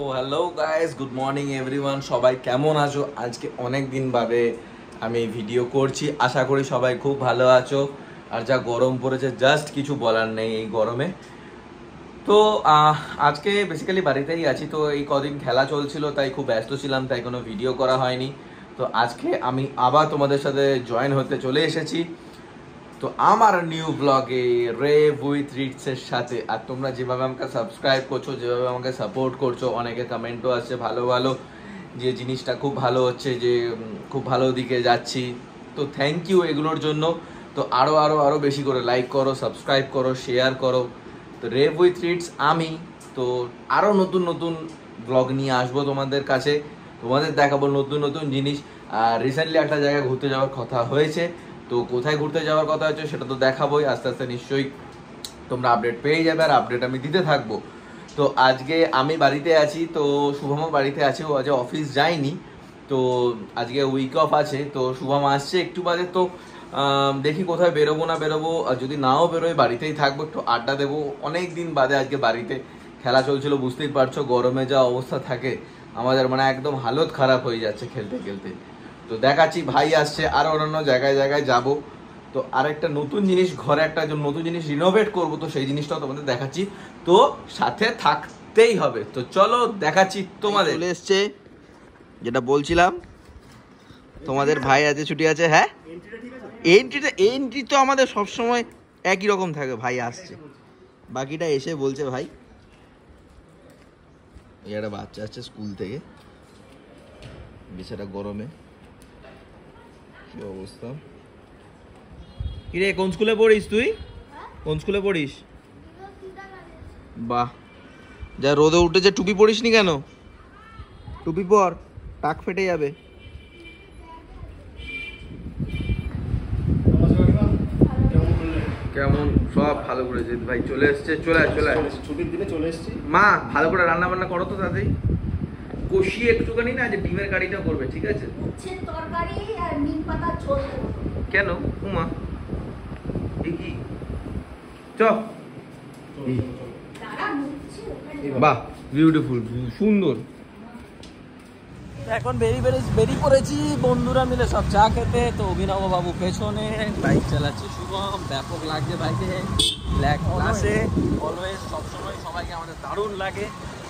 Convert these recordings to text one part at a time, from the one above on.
তো hello guys, good morning everyone. সবাই কেমন আছো? আজকে অনেক দিন বাদে আমি ভিডিও করছি। আশা করি সবাই খুব ভালো আছো। আর যা গরম পড়েছে, জাস্ট কিছু বলার নেই এই গরমে। তো আজকে বেসিক্যালি বাড়িতেই আছি। তো এই কদিন খেলা চলছিল, তাই খুব ব্যস্ত ছিলাম, তাই কোনো ভিডিও করা হয়নি। তো আজকে আমি আবার তোমাদের সাথে জয়েন হতে চলে এসেছি। তো আমার নিউ ব্লগে রেভ উইথ রিটসের সাথে। আর তোমরা যেভাবে আমাকে সাবস্ক্রাইব করছো, যেভাবে আমাকে সাপোর্ট করছো, অনেকে কমেন্টও আসছে ভালো ভালো, যে জিনিসটা খুব ভালো হচ্ছে, যে খুব ভালো দিকে যাচ্ছি। তো থ্যাংক ইউ এগুলোর জন্য। তো আরও আরও আরও বেশি করে লাইক করো, সাবস্ক্রাইব করো, শেয়ার করো। তো রেভ উইথ রিটস আমি তো আরও নতুন নতুন ব্লগ নিয়ে আসবো তোমাদের কাছে। তোমাদের দেখাবো নতুন নতুন জিনিস। আর রিসেন্টলি একটা জায়গায় ঘুরতে যাওয়ার কথা হয়েছে। তো কোথায় ঘুরতে যাওয়ার কথা হচ্ছে সেটা তো দেখাবোই। আস্তে আস্তে নিশ্চয়ই তোমরা আপডেট পেয়ে যাবে, আর আপডেট আমি দিতে থাকবো। তো আজকে আমি বাড়িতে আছি, তো শুভমও বাড়িতে আছে। ও আজ অফিস যায়নি, তো আজকে উইক অফ আছে। তো শুভম আসছে একটু বাদে। তো দেখি কোথায় বেরোবো না বেরোবো। আর যদি নাও বেরোই, বাড়িতেই থাকবো, একটু আড্ডা দেবো। অনেক দিন বাদে আজকে বাড়িতে। খেলা চলছিল, বুঝতেই পারছো গরমে যা অবস্থা থাকে আমাদের, মানে একদম হালত খারাপ হয়ে যাচ্ছে খেলতে খেলতে। তো দেখাচ্ছি, ভাই আসছে, আর অন্যান্য জায়গায় জায়গায় যাব। তো আরেকটা নতুন জিনিস, ঘরে একটা নতুন জিনিস রিনোভেট করব, তো সেই জিনিসটাও তোমাদের দেখাচ্ছি। তো সাথে থাকতেই হবে। তো চলো দেখাচ্ছি তোমাদের। চলে এসছে, যেটা বলছিলাম, তোমাদের ভাই আছে, ছুটি আছে। হ্যাঁ, এন্ট্রি তো আমাদের সবসময় একই রকম থাকে। ভাই আসছে, বাকিটা এসে বলছে ভাই। এই একটা বাচ্চা আসছে স্কুল থেকে, বেচারা গরমে কি অবস্থা। কিরে, কোন স্কুলে পড়িস তুই? কোন স্কুলে পড়িস? বাহ, যা রোদে উঠেছে, টুপি পরিস নি কেন? টুপি পর, টাক ফেটে যাবে। কেমন? সব ভালো করেছে ভাই, চলে এসছে। চলে ছুটির দিনে চলে এসেছি। মা ভালো করে রান্না বান্না করো তো তাতেই, কষিয়ে একটুখানি না, যে ডিমের কারিটা করবে, ঠিক আছে? উচ্ছের তরকারি আর নিম পাতা ঝোল দেবো। কেন উমা, কি চ। তারা মুছছে ওখানে। বাহ, বিউটিফুল, সুন্দর। এখন বেরিয়ে পড়েছি বন্ধুরা মিলে সব চা খেতে। তো অভিনব বাবু পেছনে, বাইক চালাচ্ছে শুভম, ব্যাপক লাগছে বাইকে, ব্ল্যাক ক্লাসে অলওয়েজ, সবসময় সবাইকে আমাদের দারুণ লাগে।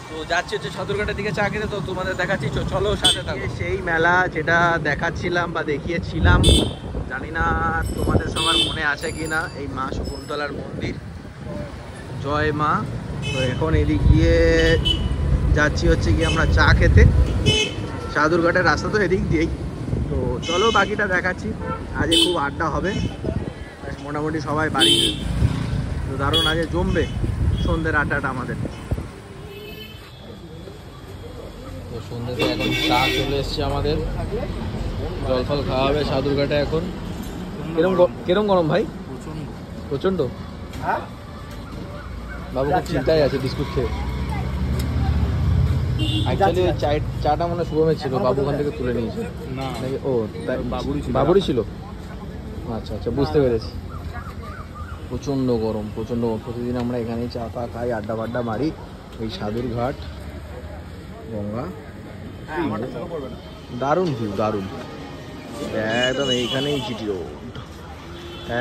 তো যাচ্ছি হচ্ছে সদরঘাটের দিকে চা খেতে। তো তোমাদের দেখাচ্ছি, চলো সাথে থাকো। সেই মেলা যেটা দেখাচ্ছিলাম বা দেখিয়েছিলাম, জানি না তোমাদের সবার মনে আছে কি না, এই মা শকুন্তলার মন্দির, জয় মা। তো এখন এদিক দিয়ে যাচ্ছি হচ্ছে কি আমরা চা খেতে। সাদুরঘাটের রাস্তা তো এদিক দিয়েই। তো চলো বাকিটা দেখাচ্ছি। আজ খুব আড্ডা হবে, মোটামুটি সবাই বাড়ি। তো দারুণ আগে জমবে সন্ধ্যের আড্ডাটা আমাদের। তো সন্ধ্যেতে এখন চা চলে এসছে আমাদের, জল ফল খাওয়া হবে সাদুরঘাটে এখন। কিরম গরম ভাই? প্রচন্ড। বাবু খুব চিন্তায় আছে বিস্কুট খেয়ে। অ্যাকচুয়ালি ওই চাটা মনে শুভমের ছিল, বাবু ওখান থেকে তুলে নিয়েছে। ও বাবুরই ছিল। আচ্ছা আচ্ছা, বুঝতে পেরেছি। প্রচণ্ড গরম, প্রচণ্ড। প্রতিদিন আমরা এখানেই চা ফা খাই, আড্ডা ফাড্ডা মারি। এই সাদুরঘাট, গঙ্গা, দারুণ ভিউ, দারুণ। একদম এইখানেই জিটি রোড,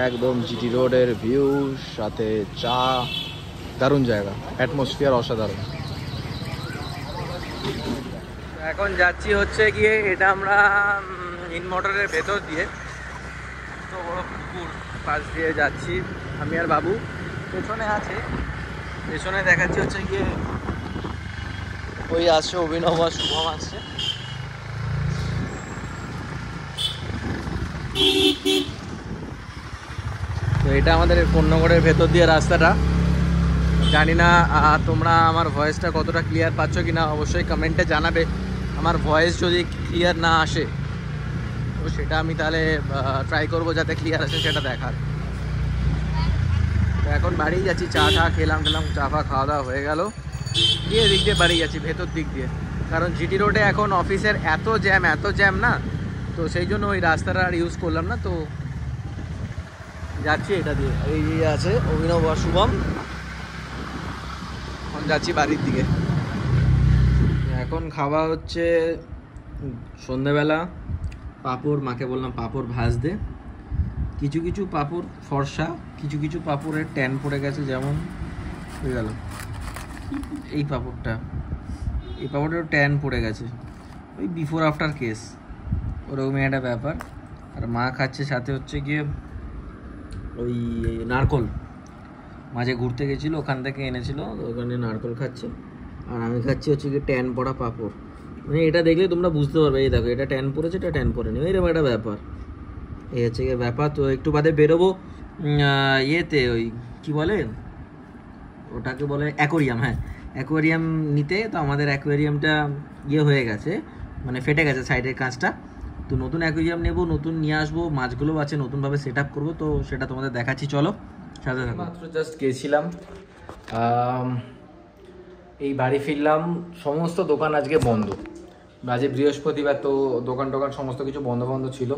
একদম জিটি রোডের ভিউ, সাথে চা, দারুণ জায়গা, অ্যাটমসফিয়ার অসাধারণ। এখন যাচ্ছি হচ্ছে গিয়ে, এটা আমরা ইনমোটরের ভেতর দিয়ে, তো বড় পুকুর পাশ দিয়ে যাচ্ছি আমি আর বাবু। পেছনে আছে, পেছনে দেখাচ্ছি হচ্ছে গিয়ে ওই আসছে অভিনব আর শুভম আসছে। তো এটা আমাদের পণ্যগড়ের ভেতর দিয়ে রাস্তাটা। জানি না তোমরা আমার ভয়েসটা কতটা ক্লিয়ার পাচ্ছ কিনা, অবশ্যই কমেন্টে জানাবে। আমার ভয়েস যদি ক্লিয়ার না আসে, তো সেটা আমি তাহলে ট্রাই করবো যাতে ক্লিয়ার আসে সেটা দেখার। তো এখন বাড়ি যাচ্ছি, চা খেলাম, চা ফা খাওয়া দাওয়া হয়ে গেল, দিয়ে এদিক দিয়ে বাড়ি যাচ্ছি, ভেতর দিক দিয়ে। কারণ জিটি রোডে এখন অফিসের এত জ্যাম না, তো সেই জন্য ওই রাস্তাটা আর ইউজ করলাম না। তো যাচ্ছি এটা দিয়ে। এই যে আছে অভিনব আর শুভম, এখন যাচ্ছি বাড়ির দিকে। এখন খাওয়া হচ্ছে সন্ধ্যেবেলা পাঁপড়, মাকে বললাম পাঁপড় ভাজ দে। কিছু কিছু পাঁপড় ফর্সা, কিছু কিছু পাঁপড়ের ট্যান পড়ে গেছে, যেমন হয়ে গেল এই পাঁপড়টা, এই পাঁপড়টার ট্যান পড়ে গেছে, ওই বিফোর আফটার কেস, ওরকমই একটা ব্যাপার। আর মা খাচ্ছে সাথে হচ্ছে গিয়ে ওই নারকল, মাঝে ঘুরতে গেছিলো ওখান থেকে এনেছিল, ওখানে নারকল খাচ্ছে। আর আমি খাচ্ছি হচ্ছে গিয়ে ট্যান পড়া পাঁপড়। মানে এটা দেখলে তোমরা বুঝতে পারবে, এই দেখো এটা ট্যান পড়েছে, এটা ট্যান পড়েনি, এরকম একটা ব্যাপার। এই হচ্ছে গিয়ে ব্যাপার। তো একটু বাদে বেরোবো ইয়েতে, ওই কি বলে ওটাকে বলে অ্যাকোরিয়াম, হ্যাঁ অ্যাকোরিয়াম নিতে। তো আমাদের অ্যাকোরিয়ামটা ইয়ে হয়ে গেছে, মানে ফেটে গেছে সাইডের কাঁচটা। তো নতুন অ্যাকোরিয়াম নেবো, নতুন নিয়ে আসবো, মাছগুলো আছে নতুনভাবে সেট আপ করবো, তো সেটা তোমাদের দেখাচ্ছি, চলো সাথে থাকো। মাত্র জাস্ট গেছিলাম, এই বাড়ি ফিরলাম, সমস্ত দোকান আজকে বন্ধ, আজকে বৃহস্পতিবার, তো দোকান টোকান সমস্ত কিছু বন্ধ বন্ধ ছিল।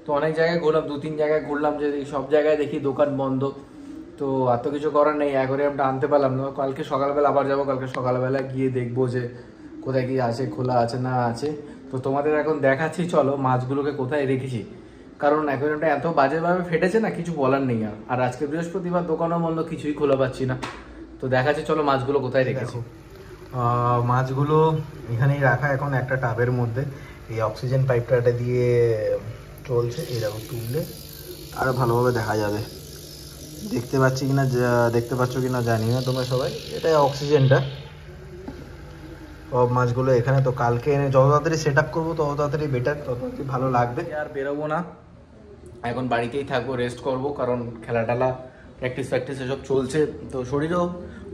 তো অনেক জায়গায় ঘুরলাম, 2-3 জায়গায় ঘুরলাম, যে সব জায়গায় দেখি দোকান বন্ধ। তো এত কিছু করার নেই, অ্যাকোরিয়ামটা আনতে পারলাম না। কালকে সকালবেলা আবার যাবো, কালকে সকালবেলা গিয়ে দেখবো যে কোথায় কি আছে, খোলা আছে না আছে। তো তোমাদের এখন দেখাচ্ছি, চলো মাছগুলোকে কোথায় রেখেছি, কারণ অ্যাকোরিয়ামটা এত বাজেভাবে ফেটেছে না, কিছু বলার নেই। আর আজকে বৃহস্পতিবার, দোকানও বন্ধ, কিছুই খোলা পাচ্ছি না। তো দেখাচ্ছি চলো মাছগুলো কোথায় রেখেছি। মাছগুলো এখানেই রাখা এখন একটা টাবের মধ্যে, এই অক্সিজেন পাইপটা দিয়ে চলছে, এরকম তুললে আরো ভালোভাবে দেখা যাবে। দেখতে পাচ্ছি কিনা, দেখতে পাচ্ছ কিনা জানি না তোমরা সবাই, এটা অক্সিজেনটা। সব মাছগুলো এখানে। তো কালকে এনে যত তাড়াতাড়ি সেট আপ করবো তত তাড়াতাড়ি বেটার, তত তাড়াতাড়ি ভালো লাগবে। আর বেরোবো না, এখন বাড়িতেই থাকবো, রেস্ট করবো, কারণ খেলা টেলা প্র্যাকটিস এসব চলছে, তো শরীরও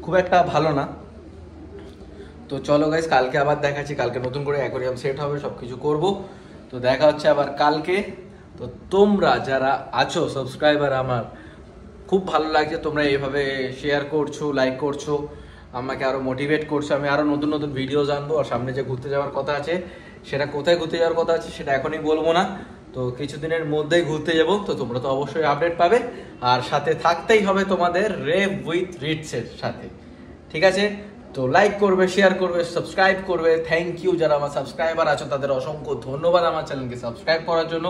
খুব একটা ভালো না। তো চলো গাইস, কালকে আবার দেখাচ্ছি, কালকে নতুন করে অ্যাকোরিয়াম সেট হবে, সব কিছু করবো। তো দেখা হচ্ছে আবার কালকে। তো তোমরা যারা আছো সাবস্ক্রাইবার, আমার খুব ভালো লাগছে, তোমরা এইভাবে শেয়ার করছো, লাইক করছো, আমাকে আরও মোটিভেট করছো, আমি আরও নতুন নতুন ভিডিও জানবো। আর সামনে যে ঘুরতে যাওয়ার কথা আছে, সেটা কোথায় ঘুরতে যাওয়ার কথা আছে সেটা এখনই বলবো না, তো কিছুদিনের মধ্যেই ঘুরতে যাব। তো তোমরা তো অবশ্যই আপডেট পাবে, আর সাথে থাকতেই হবে তোমাদের রেভ উইথ রিটসের সাথে, ঠিক আছে? তো লাইক করবে, শেয়ার করবে, সাবস্ক্রাইব করবে। থ্যাংক ইউ যারা আমার সাবস্ক্রাইবার আছো, তাদের অসংখ্য ধন্যবাদ আমার চ্যানেলকে সাবস্ক্রাইব করার জন্য,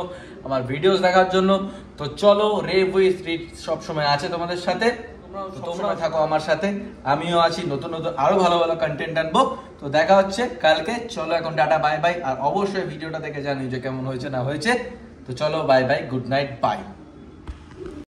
আমার ভিডিওস দেখার জন্য। তো চলো, রেভ উইথ রিটস সবসময় আছে তোমাদের সাথে, তোমরা থাকো আমার সাথে, আমিও আছি, নতুন নতুন আরো ভালো ভালো কন্টেন্ট আনবো। তো দেখা হচ্ছে কালকে, চলো এখন টাটা, বাই বাই। আর অবশ্যই ভিডিওটা দেখে জানিও যে কেমন হয়েছে না হয়েছে। তো চলো, bye bye, good night, by.